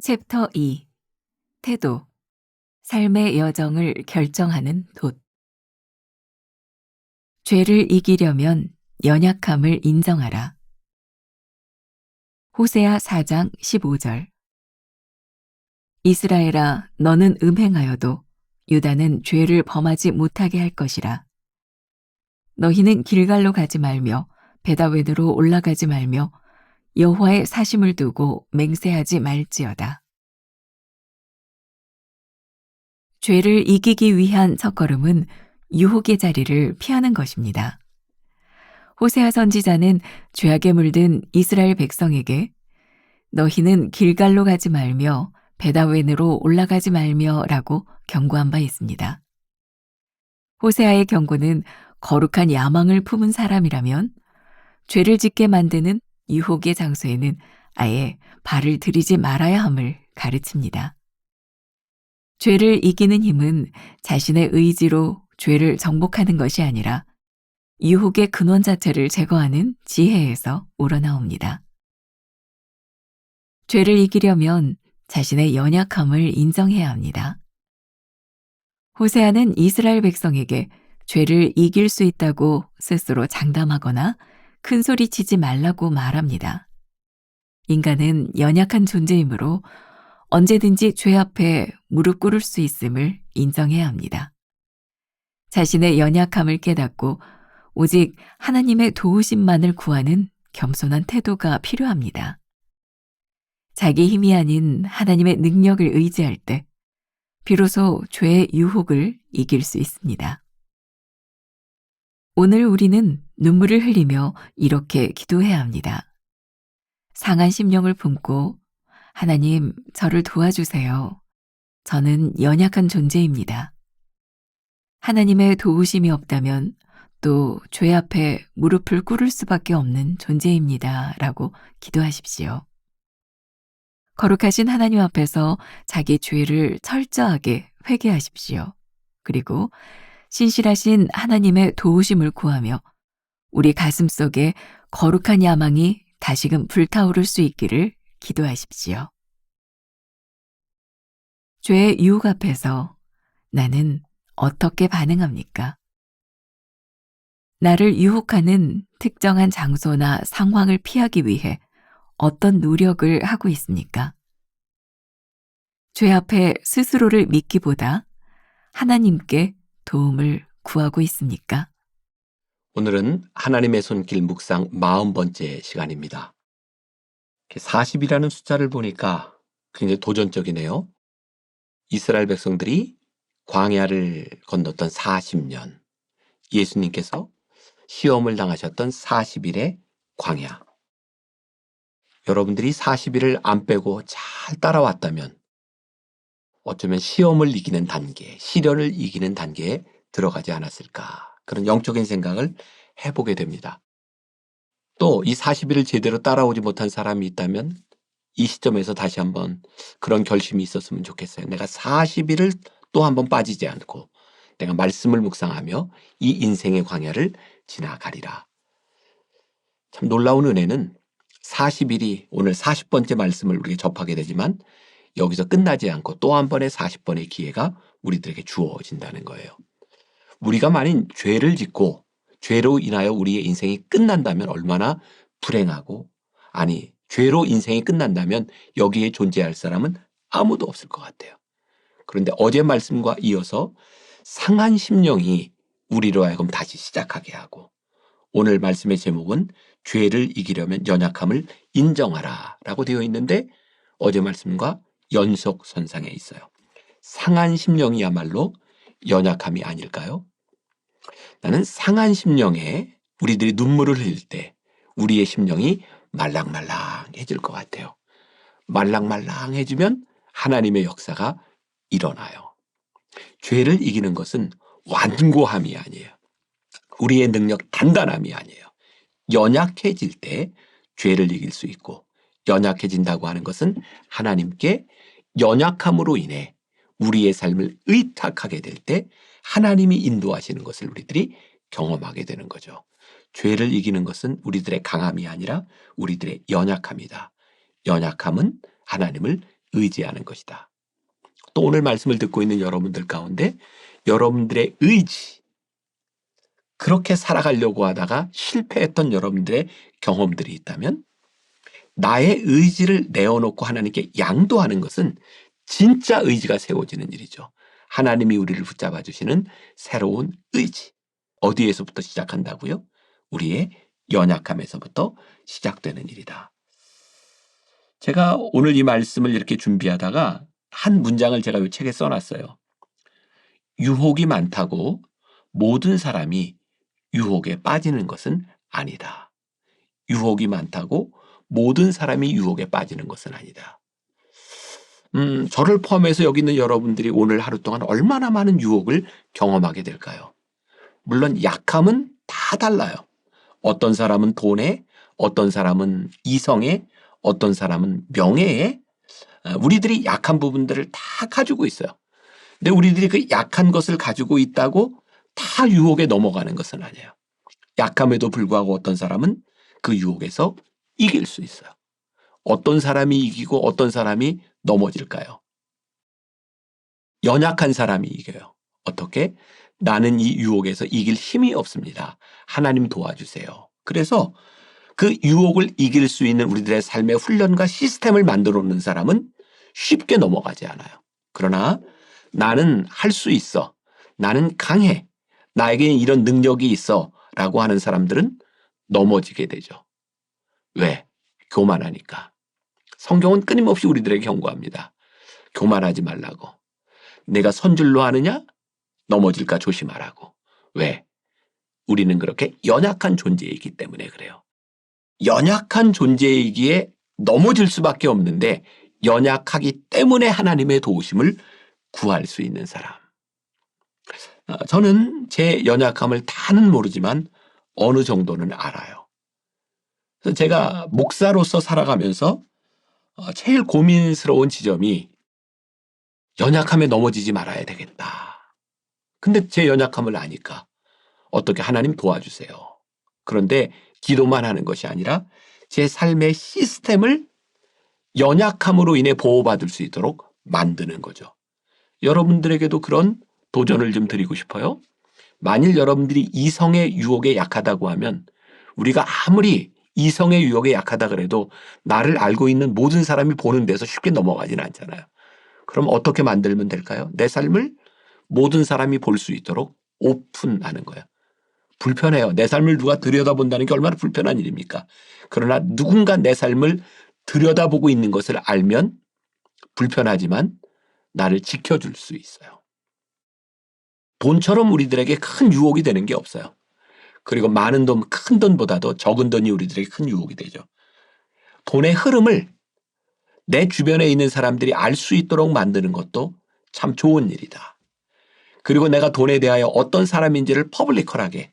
챕터 2. 태도. 삶의 여정을 결정하는 돛. 죄를 이기려면 연약함을 인정하라. 호세아 4장 15절. 이스라엘아, 너는 음행하여도 유다는 죄를 범하지 못하게 할 것이라. 너희는 길갈로 가지 말며 베다웬으로 올라가지 말며 여호와의 사심을 두고 맹세하지 말지어다. 죄를 이기기 위한 첫걸음은 유혹의 자리를 피하는 것입니다. 호세아 선지자는 죄악에 물든 이스라엘 백성에게 너희는 길갈로 가지 말며 베다웬으로 올라가지 말며 라고 경고한 바 있습니다. 호세아의 경고는 거룩한 야망을 품은 사람이라면 죄를 짓게 만드는 유혹의 장소에는 아예 발을 들이지 말아야 함을 가르칩니다. 죄를 이기는 힘은 자신의 의지로 죄를 정복하는 것이 아니라 유혹의 근원 자체를 제거하는 지혜에서 우러나옵니다. 죄를 이기려면 자신의 연약함을 인정해야 합니다. 호세아는 이스라엘 백성에게 죄를 이길 수 있다고 스스로 장담하거나 큰 소리 치지 말라고 말합니다. 인간은 연약한 존재이므로 언제든지 죄 앞에 무릎 꿇을 수 있음을 인정해야 합니다. 자신의 연약함을 깨닫고 오직 하나님의 도우심만을 구하는 겸손한 태도가 필요합니다. 자기 힘이 아닌 하나님의 능력을 의지할 때 비로소 죄의 유혹을 이길 수 있습니다. 오늘 우리는 눈물을 흘리며 이렇게 기도해야 합니다. 상한 심령을 품고 하나님, 저를 도와주세요. 저는 연약한 존재입니다. 하나님의 도우심이 없다면 또 죄 앞에 무릎을 꿇을 수밖에 없는 존재입니다. 라고 기도하십시오. 거룩하신 하나님 앞에서 자기 죄를 철저하게 회개하십시오. 그리고 신실하신 하나님의 도우심을 구하며 우리 가슴 속에 거룩한 야망이 다시금 불타오를 수 있기를 기도하십시오. 죄의 유혹 앞에서 나는 어떻게 반응합니까? 나를 유혹하는 특정한 장소나 상황을 피하기 위해 어떤 노력을 하고 있습니까? 죄 앞에 스스로를 믿기보다 하나님께 도움을 구하고 있습니까? 오늘은 하나님의 손길 묵상 40번째 시간입니다. 40이라는 숫자를 보니까 굉장히 도전적이네요. 이스라엘 백성들이 광야를 건넜던 40년, 예수님께서 시험을 당하셨던 40일의 광야. 여러분들이 40일을 안 빼고 잘 따라왔다면 어쩌면 시험을 이기는 단계, 시련을 이기는 단계에 들어가지 않았을까, 그런 영적인 생각을 해보게 됩니다. 또 이 40일을 제대로 따라오지 못한 사람이 있다면 이 시점에서 다시 한번 그런 결심이 있었으면 좋겠어요. 내가 40일을 또 한번 빠지지 않고 내가 말씀을 묵상하며 이 인생의 광야를 지나가리라. 참 놀라운 은혜는 40일이 오늘 40번째 말씀을 우리가 접하게 되지만 여기서 끝나지 않고 또 한 번의 40번의 기회가 우리들에게 주어진다는 거예요. 우리가 만일 죄를 짓고 죄로 인하여 우리의 인생이 끝난다면 얼마나 불행하고, 아니 죄로 인생이 끝난다면 여기에 존재할 사람은 아무도 없을 것 같아요. 그런데 어제 말씀과 이어서 상한 심령이 우리로 하여금 다시 시작하게 하고, 오늘 말씀의 제목은 죄를 이기려면 연약함을 인정하라 라고 되어 있는데 어제 말씀과 연속선상에 있어요. 상한 심령이야말로 연약함이 아닐까요? 나는 상한 심령에 우리들이 눈물을 흘릴 때 우리의 심령이 말랑말랑해질 것 같아요. 말랑말랑해지면 하나님의 역사가 일어나요. 죄를 이기는 것은 완고함이 아니에요. 우리의 능력 단단함이 아니에요. 연약해질 때 죄를 이길 수 있고, 연약해진다고 하는 것은 하나님께 연약함으로 인해 우리의 삶을 의탁하게 될 때 하나님이 인도하시는 것을 우리들이 경험하게 되는 거죠. 죄를 이기는 것은 우리들의 강함이 아니라 우리들의 연약함이다. 연약함은 하나님을 의지하는 것이다. 또 오늘 말씀을 듣고 있는 여러분들 가운데 여러분들의 의지, 그렇게 살아가려고 하다가 실패했던 여러분들의 경험들이 있다면 나의 의지를 내어놓고 하나님께 양도하는 것은 진짜 의지가 세워지는 일이죠. 하나님이 우리를 붙잡아 주시는 새로운 의지. 어디에서부터 시작한다고요? 우리의 연약함에서부터 시작되는 일이다. 제가 오늘 이 말씀을 이렇게 준비하다가 한 문장을 제가 이 책에 써놨어요. 유혹이 많다고 모든 사람이 유혹에 빠지는 것은 아니다. 유혹이 많다고 모든 사람이 유혹에 빠지는 것은 아니다. 저를 포함해서 여기 있는 여러분들이 오늘 하루 동안 얼마나 많은 유혹을 경험하게 될까요? 물론 약함은 다 달라요. 어떤 사람은 돈에, 어떤 사람은 이성에, 어떤 사람은 명예에, 우리들이 약한 부분들을 다 가지고 있어요. 근데 우리들이 그 약한 것을 가지고 있다고 다 유혹에 넘어가는 것은 아니에요. 약함에도 불구하고 어떤 사람은 그 유혹에서 이길 수 있어요. 어떤 사람이 이기고 어떤 사람이 넘어질까요? 연약한 사람이 이겨요. 어떻게? 나는 이 유혹에서 이길 힘이 없습니다. 하나님 도와주세요. 그래서 그 유혹을 이길 수 있는 우리들의 삶의 훈련과 시스템을 만들어 놓는 사람은 쉽게 넘어가지 않아요. 그러나 나는 할 수 있어. 나는 강해. 나에게는 이런 능력이 있어. 라고 하는 사람들은 넘어지게 되죠. 왜? 교만하니까. 성경은 끊임없이 우리들에게 경고합니다. 교만하지 말라고. 내가 선줄로 하느냐? 넘어질까 조심하라고. 왜? 우리는 그렇게 연약한 존재이기 때문에 그래요. 연약한 존재이기에 넘어질 수밖에 없는데 연약하기 때문에 하나님의 도우심을 구할 수 있는 사람. 저는 제 연약함을 다는 모르지만 어느 정도는 알아요. 그래서 제가 목사로서 살아가면서 제일 고민스러운 지점이 연약함에 넘어지지 말아야 되겠다. 근데 제 연약함을 아니까 어떻게 하나님 도와주세요. 그런데 기도만 하는 것이 아니라 제 삶의 시스템을 연약함으로 인해 보호받을 수 있도록 만드는 거죠. 여러분들에게도 그런 도전을 좀 드리고 싶어요. 만일 여러분들이 이성의 유혹에 약하다고 하면 우리가 아무리 이성의 유혹에 약하다 그래도 나를 알고 있는 모든 사람이 보는 데서 쉽게 넘어가지는 않잖아요. 그럼 어떻게 만들면 될까요? 내 삶을 모든 사람이 볼 수 있도록 오픈하는 거예요. 불편해요. 내 삶을 누가 들여다본다는 게 얼마나 불편한 일입니까? 그러나 누군가 내 삶을 들여다보고 있는 것을 알면 불편하지만 나를 지켜줄 수 있어요. 돈처럼 우리들에게 큰 유혹이 되는 게 없어요. 그리고 많은 돈, 큰 돈보다도 적은 돈이 우리들에게 큰 유혹이 되죠. 돈의 흐름을 내 주변에 있는 사람들이 알 수 있도록 만드는 것도 참 좋은 일이다. 그리고 내가 돈에 대하여 어떤 사람인지를 퍼블리컬하게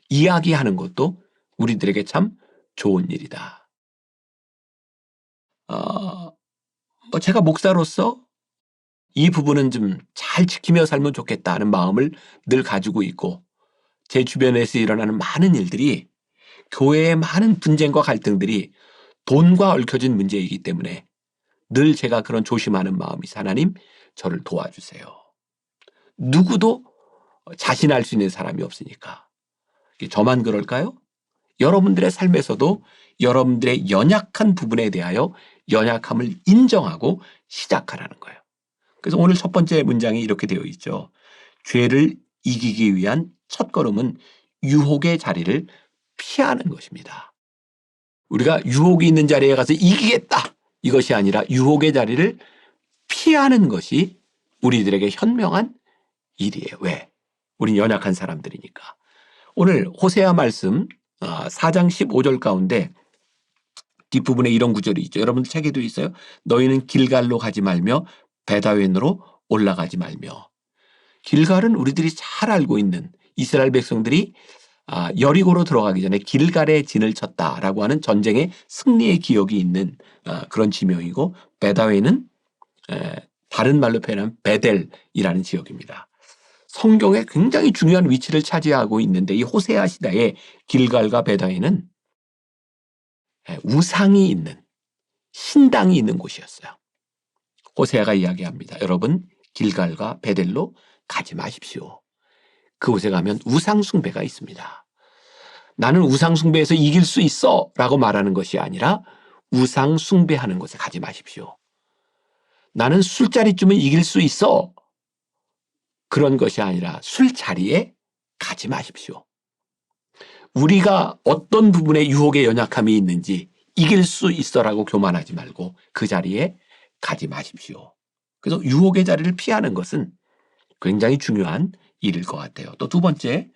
이야기하는 것도 우리들에게 참 좋은 일이다. 제가 목사로서 이 부분은 좀 잘 지키며 살면 좋겠다는 마음을 늘 가지고 있고 제 주변에서 일어나는 많은 일들이 교회의 많은 분쟁과 갈등들이 돈과 얽혀진 문제이기 때문에 늘 제가 그런 조심하는 마음이 있어요. 하나님 저를 도와주세요. 누구도 자신할 수 있는 사람이 없으니까. 저만 그럴까요? 여러분들의 삶에서도 여러분들의 연약한 부분에 대하여 연약함을 인정하고 시작하라는 거예요. 그래서 오늘 첫 번째 문장이 이렇게 되어 있죠. 죄를 이기기 위한 첫걸음은 유혹의 자리를 피하는 것입니다. 우리가 유혹이 있는 자리에 가서 이기겠다. 이것이 아니라 유혹의 자리를 피하는 것이 우리들에게 현명한 일이에요. 왜? 우린 연약한 사람들이니까. 오늘 호세아 말씀 4장 15절 가운데 뒷부분에 이런 구절이 있죠. 여러분들 책에도 있어요. 너희는 길갈로 가지 말며 베다웬으로 올라가지 말며. 길갈은 우리들이 잘 알고 있는 이스라엘 백성들이 여리고로 들어가기 전에 길갈에 진을 쳤다라고 하는 전쟁의 승리의 기억이 있는 그런 지명이고 베다웬은 다른 말로 표현하면 베델이라는 지역입니다. 성경에 굉장히 중요한 위치를 차지하고 있는데 이 호세아 시대에 길갈과 베다웬은 우상이 있는 신당이 있는 곳이었어요. 호세아가 이야기합니다. 여러분, 길갈과 베델로 가지 마십시오. 그곳에 가면 우상 숭배가 있습니다. 나는 우상 숭배에서 이길 수 있어 라고 말하는 것이 아니라 우상 숭배하는 곳에 가지 마십시오. 나는 술자리쯤은 이길 수 있어. 그런 것이 아니라 술자리에 가지 마십시오. 우리가 어떤 부분에 유혹에 연약함이 있는지 이길 수 있어라고 교만하지 말고 그 자리에 가지 마십시오. 그래서 유혹의 자리를 피하는 것은 굉장히 중요한 일일 것 같아요. 또 두 번째,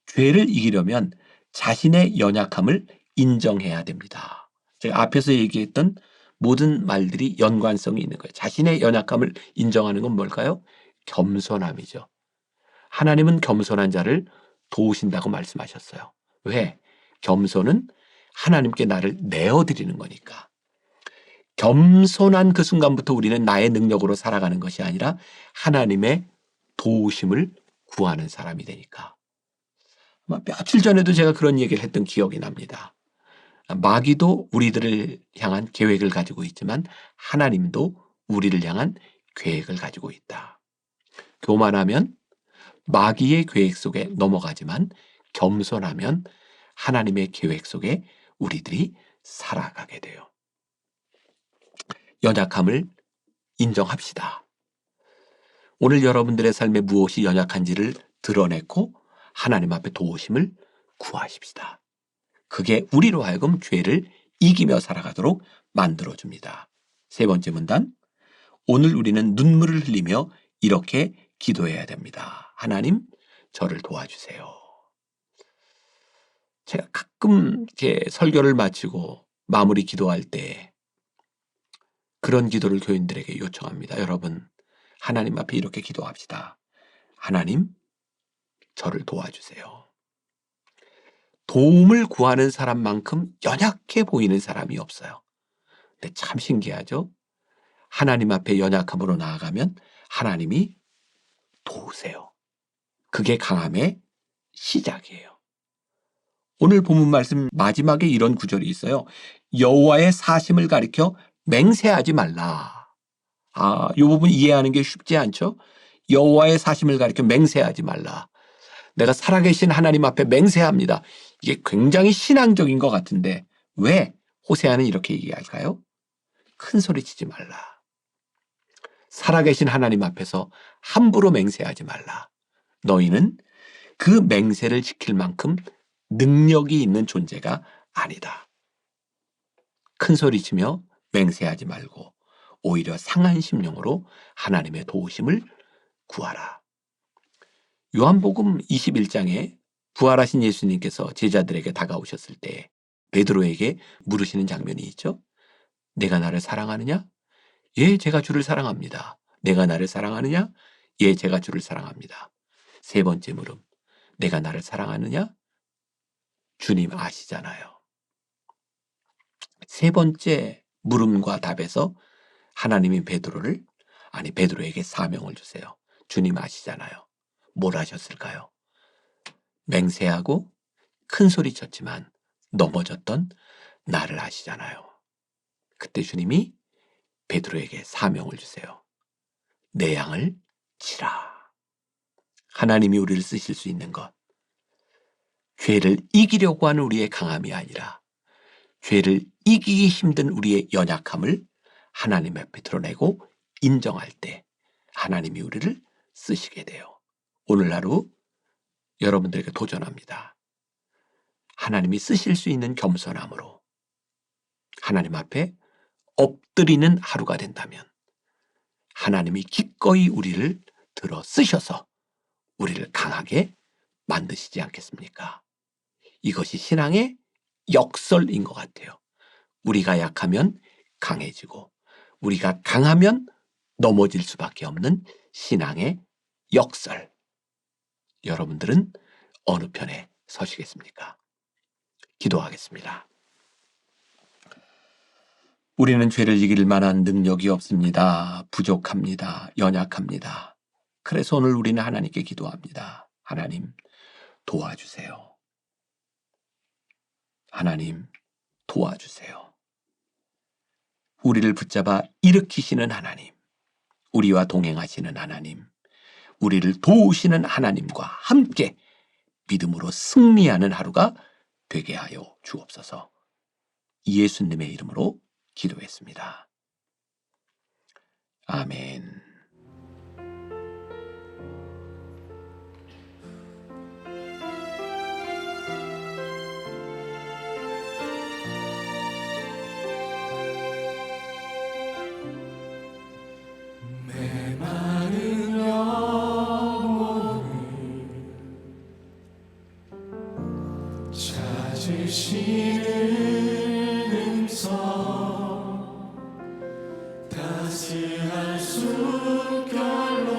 죄를 이기려면 자신의 연약함을 인정해야 됩니다. 제가 앞에서 얘기했던 모든 말들이 연관성이 있는 거예요. 자신의 연약함을 인정하는 건 뭘까요? 겸손함이죠. 하나님은 겸손한 자를 도우신다고 말씀하셨어요. 왜? 겸손은 하나님께 나를 내어드리는 거니까. 겸손한 그 순간부터 우리는 나의 능력으로 살아가는 것이 아니라 하나님의 도우심을 구하는 사람이 되니까. 며칠 전에도 제가 그런 얘기를 했던 기억이 납니다. 마귀도 우리들을 향한 계획을 가지고 있지만 하나님도 우리를 향한 계획을 가지고 있다. 교만하면 마귀의 계획 속에 넘어가지만 겸손하면 하나님의 계획 속에 우리들이 살아가게 돼요. 연약함을 인정합시다. 오늘 여러분들의 삶에 무엇이 연약한지를 드러내고 하나님 앞에 도우심을 구하십시다. 그게 우리로 하여금 죄를 이기며 살아가도록 만들어줍니다. 세 번째 문단, 오늘 우리는 눈물을 흘리며 이렇게 기도해야 됩니다. 하나님, 저를 도와주세요. 제가 가끔 이렇게 설교를 마치고 마무리 기도할 때 그런 기도를 교인들에게 요청합니다. 여러분, 하나님 앞에 이렇게 기도합시다. 하나님, 저를 도와주세요. 도움을 구하는 사람만큼 연약해 보이는 사람이 없어요. 근데 참 신기하죠? 하나님 앞에 연약함으로 나아가면 하나님이 도우세요. 그게 강함의 시작이에요. 오늘 본문 말씀 마지막에 이런 구절이 있어요. 여호와의 사심을 가리켜 맹세하지 말라. 이 부분 이해하는 게 쉽지 않죠? 여호와의 사심을 가리켜 맹세하지 말라. 내가 살아계신 하나님 앞에 맹세합니다. 이게 굉장히 신앙적인 것 같은데 왜 호세아는 이렇게 얘기할까요? 큰 소리 치지 말라. 살아계신 하나님 앞에서 함부로 맹세하지 말라. 너희는 그 맹세를 지킬 만큼 능력이 있는 존재가 아니다. 큰 소리 치며 맹세하지 말고 오히려 상한 심령으로 하나님의 도우심을 구하라. 요한복음 21장에 부활하신 예수님께서 제자들에게 다가오셨을 때 베드로에게 물으시는 장면이 있죠. 내가 나를 사랑하느냐? 예, 제가 주를 사랑합니다. 내가 나를 사랑하느냐? 예, 제가 주를 사랑합니다. 세 번째 물음. 내가 나를 사랑하느냐? 주님 아시잖아요. 세 번째 물음과 답에서 하나님이 베드로에게 사명을 주세요. 주님 아시잖아요. 뭘 하셨을까요? 맹세하고 큰 소리 쳤지만 넘어졌던 나를 아시잖아요. 그때 주님이 베드로에게 사명을 주세요. 내 양을 치라. 하나님이 우리를 쓰실 수 있는 것. 죄를 이기려고 하는 우리의 강함이 아니라 죄를 이기기 힘든 우리의 연약함을 하나님 앞에 드러내고 인정할 때 하나님이 우리를 쓰시게 돼요. 오늘 하루 여러분들에게 도전합니다. 하나님이 쓰실 수 있는 겸손함으로 하나님 앞에 엎드리는 하루가 된다면 하나님이 기꺼이 우리를 들어 쓰셔서 우리를 강하게 만드시지 않겠습니까? 이것이 신앙의 역설인 것 같아요. 우리가 약하면 강해지고 우리가 강하면 넘어질 수밖에 없는 신앙의 역설. 여러분들은 어느 편에 서시겠습니까? 기도하겠습니다. 우리는 죄를 이길 만한 능력이 없습니다. 부족합니다. 연약합니다. 그래서 오늘 우리는 하나님께 기도합니다. 하나님, 도와주세요. 하나님, 도와주세요. 우리를 붙잡아 일으키시는 하나님, 우리와 동행하시는 하나님, 우리를 도우시는 하나님과 함께 믿음으로 승리하는 하루가 되게 하여 주옵소서. 예수님의 이름으로 기도했습니다. 아멘. 메마른 영혼을 찾으시는 음성, 따스한 숨결로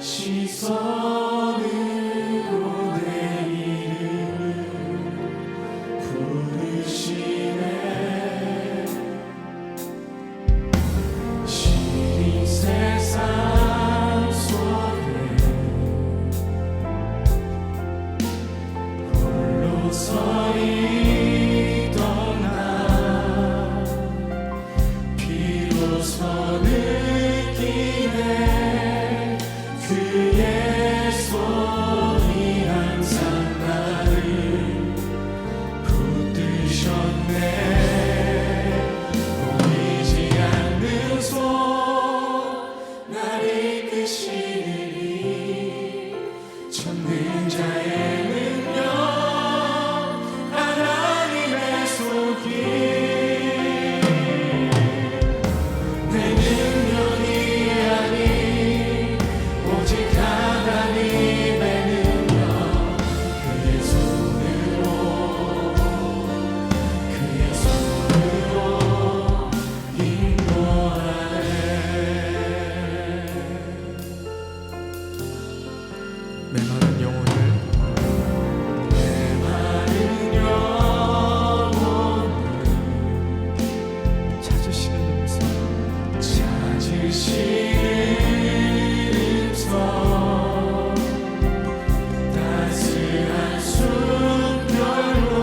시선으로 내 이름을 부르시네. 시린 세상 속에 홀로 서 있던 나 비로소 느끼네. 그의 손이 항상 나를 붙드셨네. 보이지 않는 손 날 이끄시니 전능자의 능력 하나님의 손길. 내 능력이 아닌 오직 하나님의 능력, 그의 손으로 인도하네. 메마른 영혼을 찾으시는 음성, 따스한 숨결로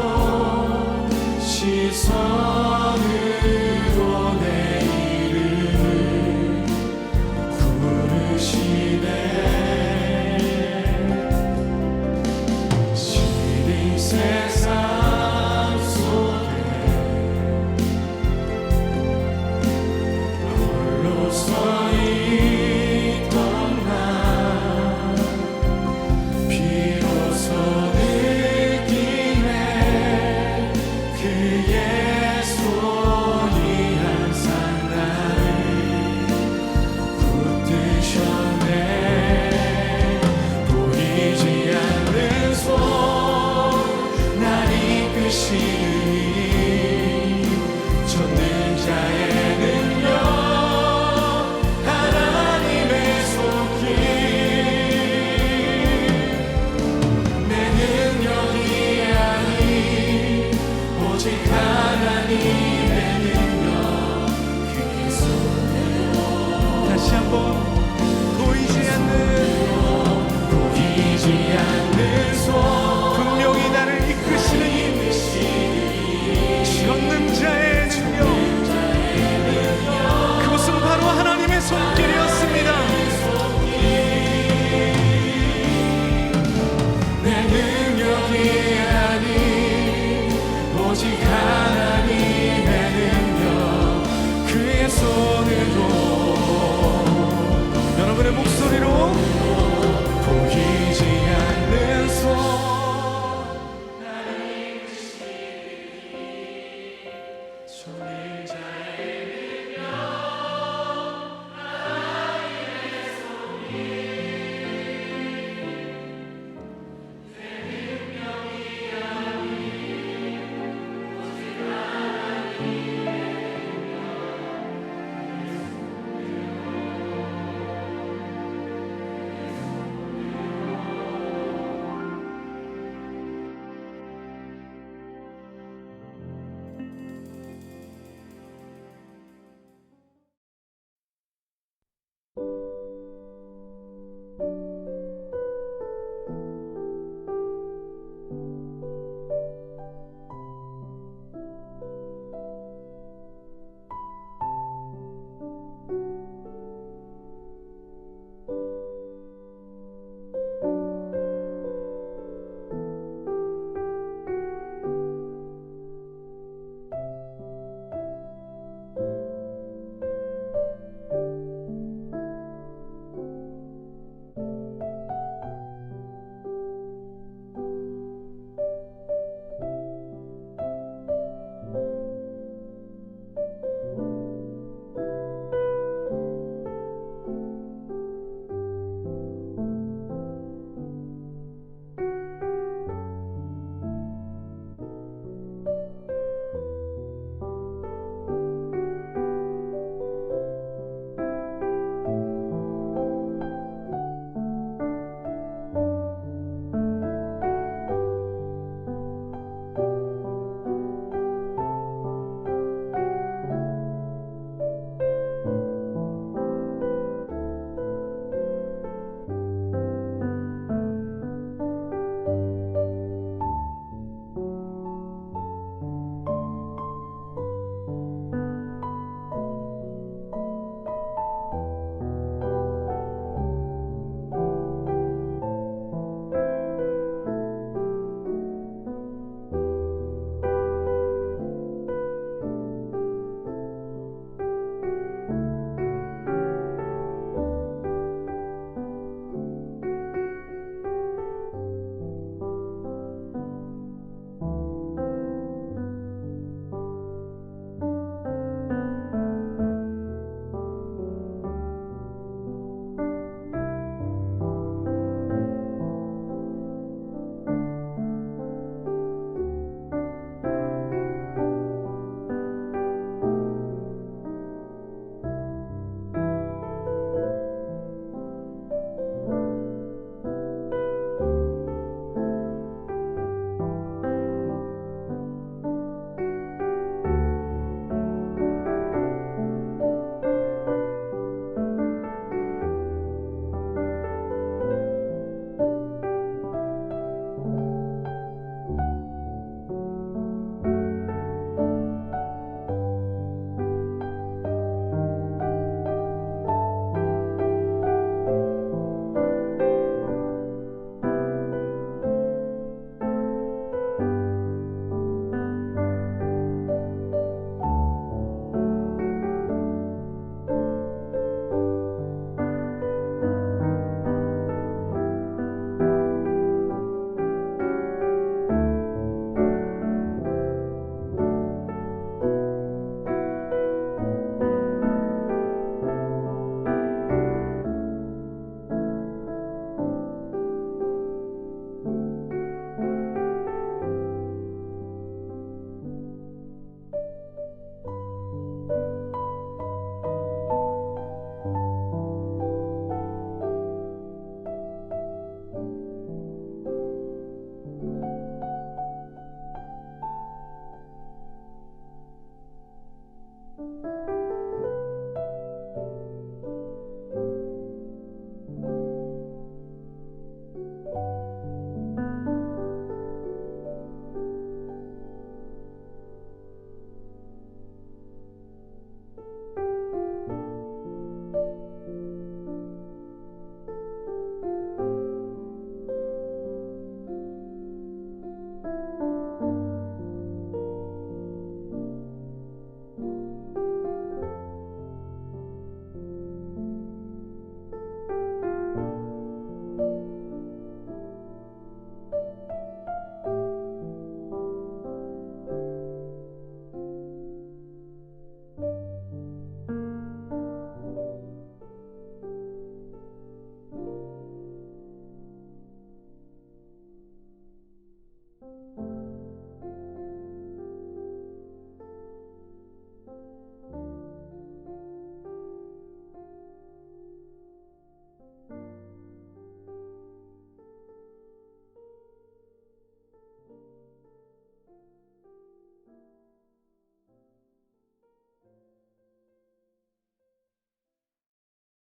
시선으로 내 이름을 부르시네. 시린 세상 속에 홀로 서 있던 나 비로소 느끼네. 그의 손이 항상 나를 붙드셨네. 보이지 않는 손 날 이끄시니 전능자의 능력 하나님의 손길. 내 능력이 아닌 오직 하나님의 능력, 그의 손으로. 다시 한번 보이지 않는 손 분명히 나를 이끄시는 전능자의 능력, 그것은 바로 하나님의 손길이었습니다. 내 능력이 아닌 오직 하나님의 능력, 그의 손으로. 여러분의 목소리로 보이지 않는 손 나를 이끄시니 전능자의 능력 하나님의 손길. 내 능력이 아닌 오직 하나님의 thank you